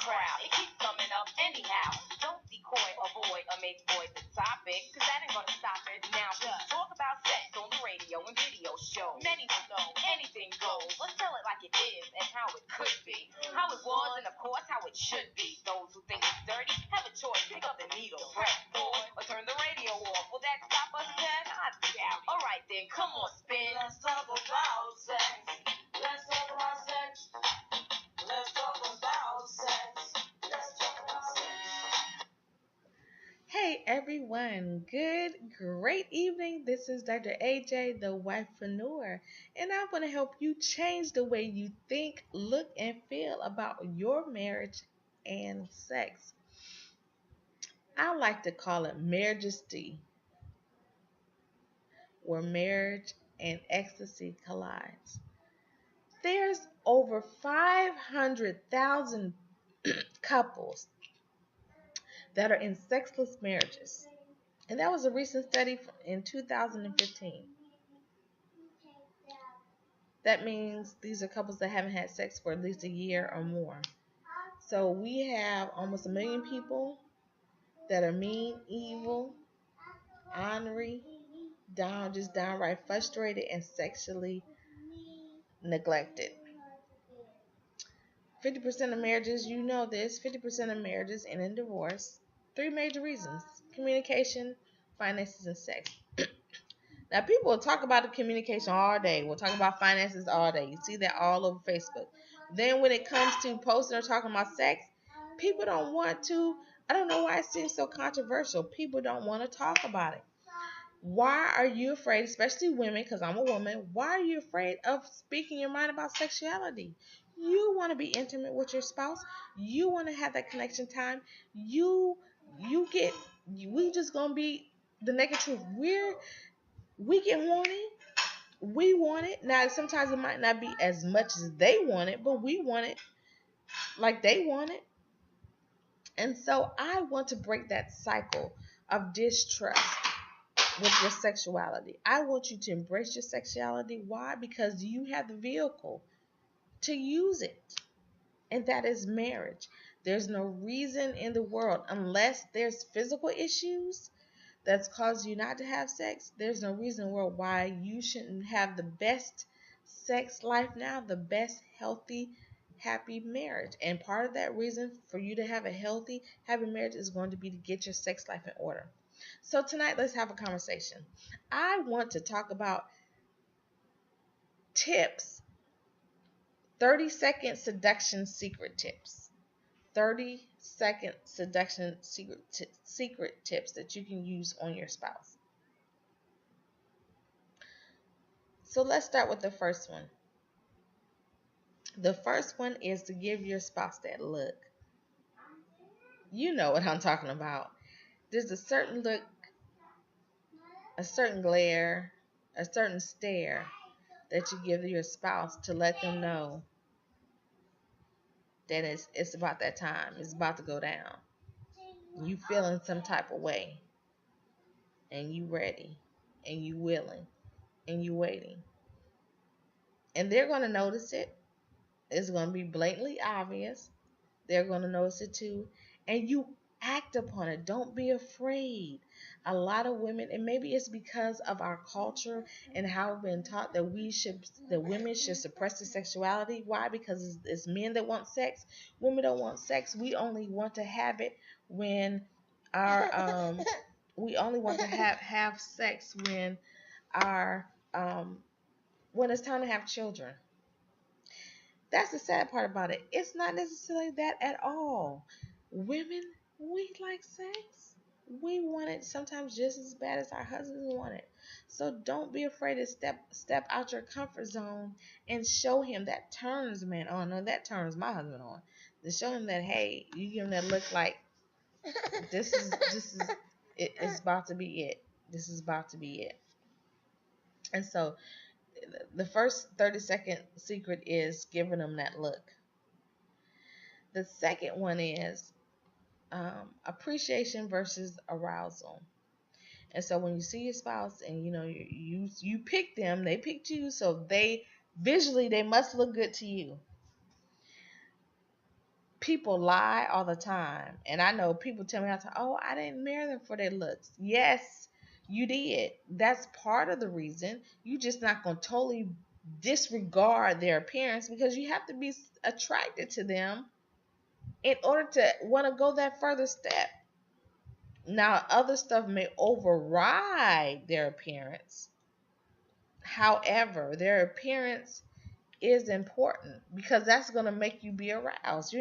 crowd. It keeps coming up anyhow. Don't decoy, avoid, or make void the topic, cause that ain't gonna stop it. Now, talk about sex on the radio and video show. Many will know anything goes. Let's tell it like it is and how it could be. How it was and of course how it should be. Those who think it's dirty have a choice. Pick up the needle, press forward, or turn the radio off. Will that stop us, Ken? I doubt. Alright then, come on, spin. Let's talk about sex. Let's talk about sex. Let's talk about sex. Let's talk about sex. Hey everyone, great evening. This is Dr. AJ, the wifepreneur, and I want to help you change the way you think, look, and feel about your marriage and sex. I like to call it majesty, where marriage and ecstasy collides. There's over 500,000 couples that are in sexless marriages. And that was a recent study in 2015. That means these are couples that haven't had sex for at least a year or more. So we have almost 1 million people that are mean, evil, ornery, just downright frustrated and sexually neglected. 50% of marriages, you know this, 50% of marriages end in divorce. 3 major reasons: communication, finances, and sex. Now, people will talk about the communication all day. We'll talk about finances all day. You see that all over Facebook. Then when it comes to posting or talking about sex, people don't want to. I don't know why it seems so controversial. People don't want to talk about it. Why are you afraid, especially women, because I'm a woman, why are you afraid of speaking your mind about sexuality? You want to be intimate with your spouse. You want to have that connection time. We just going to be the naked truth. We get horny. We want it. Now, sometimes it might not be as much as they want it, but we want it like they want it. And so I want to break that cycle of distrust with your sexuality. I want you to embrace your sexuality. Why? Because you have the vehicle to use it. And that is marriage. There's no reason in the world, unless there's physical issues that's caused you not to have sex, there's no reason in the world why you shouldn't have the best sex life now, the best healthy, happy marriage. And part of that reason for you to have a healthy, happy marriage is going to be to get your sex life in order. So tonight, let's have a conversation. I want to talk about tips, 30-second seduction secret tips. 30-second seduction secret tips that you can use on your spouse. So let's start with the first one. The first one is to give your spouse that look. You know what I'm talking about. There's a certain look, a certain glare, a certain stare that you give to your spouse to let them know that it's about that time. It's about to go down. You feeling some type of way. And you ready. And you willing. And you waiting. And they're going to notice it. It's going to be blatantly obvious. They're going to notice it too. And you act upon it. Don't be afraid. A lot of women, and maybe it's because of our culture and how we've been taught that women should suppress their sexuality. Why? Because it's men that want sex. Women don't want sex. We only want to have it when we only want to have sex when when it's time to have children. That's the sad part about it. It's not necessarily that at all. Women, we like sex. We want it sometimes just as bad as our husbands want it. So don't be afraid to step out your comfort zone and show him that turns man on. No, that turns my husband on. To show him that, hey, you give him that look like this is it's about to be it. This is about to be it. And so the first 30-second secret is giving them that look. The second one is appreciation versus arousal. And so when you see your spouse and you pick them, they picked you, so they visually they must look good to you. people lie all the time. And I know people tell me all the time, oh, I didn't marry them for their looks. Yes, you did. That's part of the reason. You just not going to totally disregard their appearance, because you have to be attracted to them in order to want to go that further step. Now, other stuff may override their appearance. However, their appearance is important, because that's going to make you be aroused.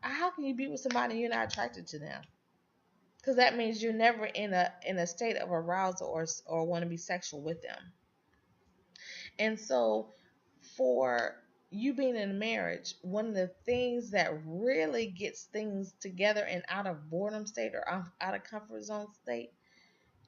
How can you be with somebody and you're not attracted to them? Because that means you're never in a state of arousal or want to be sexual with them. And so, for you being in a marriage, one of the things that really gets things together and out of boredom state or out of comfort zone state,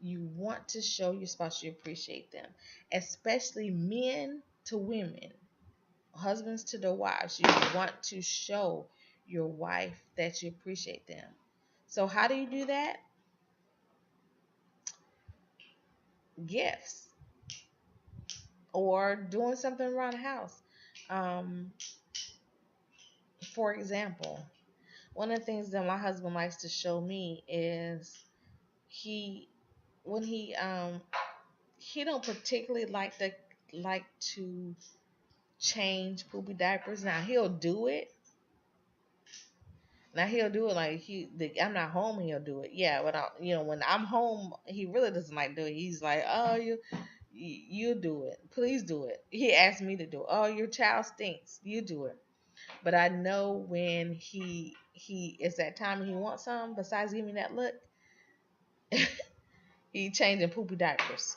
you want to show your spouse you appreciate them, especially men to women, husbands to their wives. You want to show your wife that you appreciate them. So how do you do that? Gifts, or doing something around the house. Um, for example, one of the things that my husband likes to show me is when he don't particularly like to change poopy diapers. Now he'll do it. Like I'm not home. He'll do it. Yeah, but when I'm home, he really doesn't like do it. He's like, oh, you do it. Please do it. He asked me to do it. Oh, your child stinks. You do it. But I know when he it's that time and he wants something besides giving me that look, he changing poopy diapers.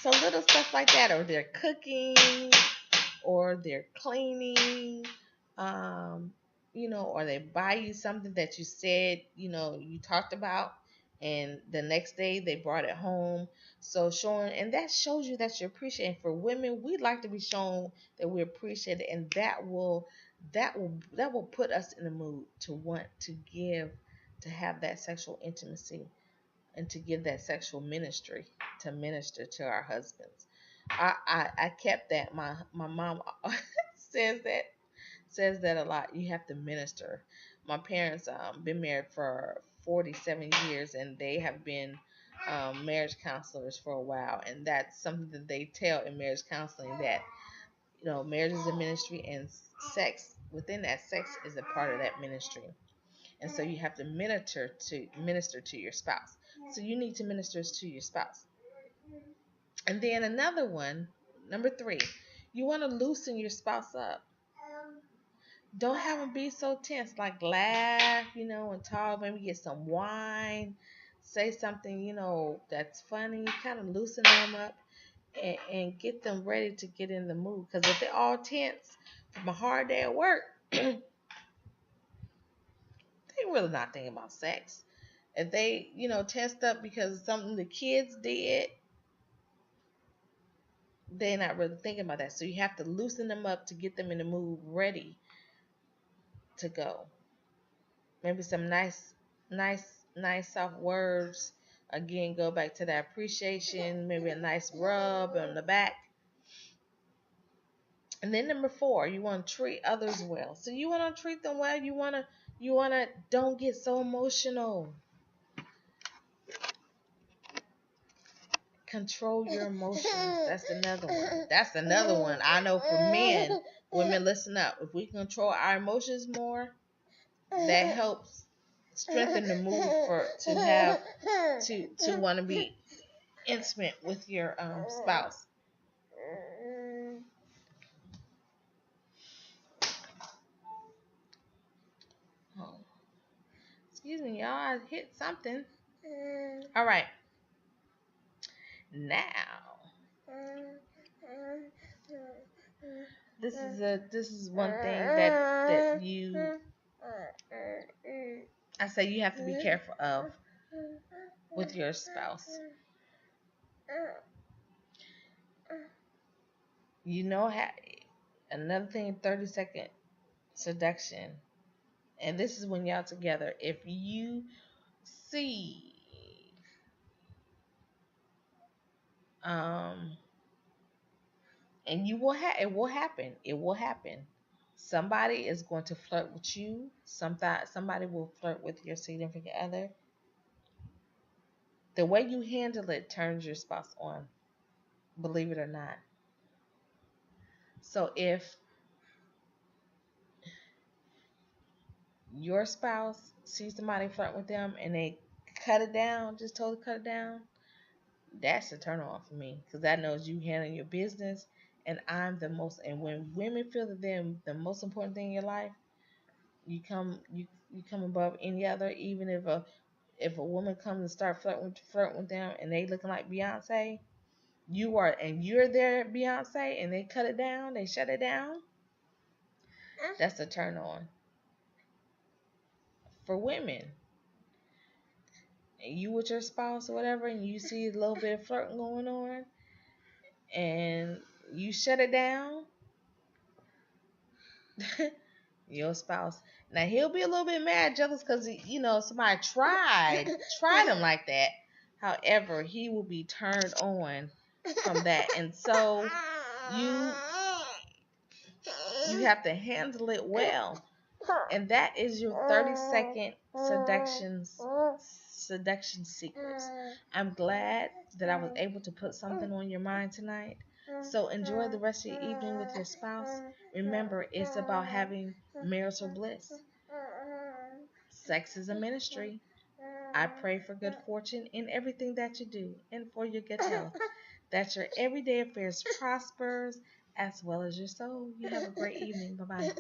So little stuff like that, or they're cooking, or they're cleaning, or they buy you something that you said, you talked about, and the next day they brought it home. So and that shows you that you're appreciating. For women, we like to be shown that we appreciate it, and that will put us in the mood to want to have that sexual intimacy, and to give that sexual ministry, to minister to our husbands. I kept that. My mom says that a lot. You have to minister. My parents been married for 47 years, and they have been marriage counselors for a while, and that's something that they tell in marriage counseling, that marriage is a ministry, and sex within that sex is a part of that ministry. And so you have to minister to your spouse. So you need to minister to your spouse. And then another one, number 3, you want to loosen your spouse up. Don't have them be so tense. Like laugh, and talk. Maybe get some wine. Say something, that's funny. Kind of loosen them up and get them ready to get in the mood. Because if they're all tense from a hard day at work, they're really not thinking about sex. If they, tensed up because of something the kids did, they're not really thinking about that. So you have to loosen them up to get them in the mood, ready to go. Maybe some nice soft words. Again, go back to that appreciation. Maybe a nice rub on the back. And then number 4, you want to treat others well. So you want to treat them well. You want to don't get so emotional. Control your emotions. That's another one. I know for men, women, listen up. If we control our emotions more, that helps strengthen the mood to want to be intimate with your spouse. Oh, excuse me, y'all. I hit something. All right. Now, this is one thing that I say you have to be careful of with your spouse. Another thing, 30-second seduction. And this is when y'all together. If you see and it will happen. Somebody is going to flirt with you. Somebody will flirt with your significant other. The way you handle it turns your spouse on, believe it or not. So if your spouse sees somebody flirt with them and they cut it down, just totally cut it down, that's a turn on for me because that knows you handling your business and I'm the most. And when women feel that they're the most important thing in your life, you come above any other. Even if a woman comes and start flirting with them and they looking like Beyonce, you're there Beyonce and they cut it down, they shut it down. That's a turn on for women. And you with your spouse or whatever, and you see a little bit of flirting going on, and you shut it down. Your spouse, now he'll be a little bit mad, jealous, because somebody tried him like that. However, he will be turned on from that, and so you have to handle it well. And that is your 30-second seduction secrets. I'm glad that I was able to put something on your mind tonight. So enjoy the rest of your evening with your spouse. Remember, it's about having marital bliss. Sex is a ministry. I pray for good fortune in everything that you do and for your good health. That your everyday affairs prospers as well as your soul. You have a great evening. Bye-bye.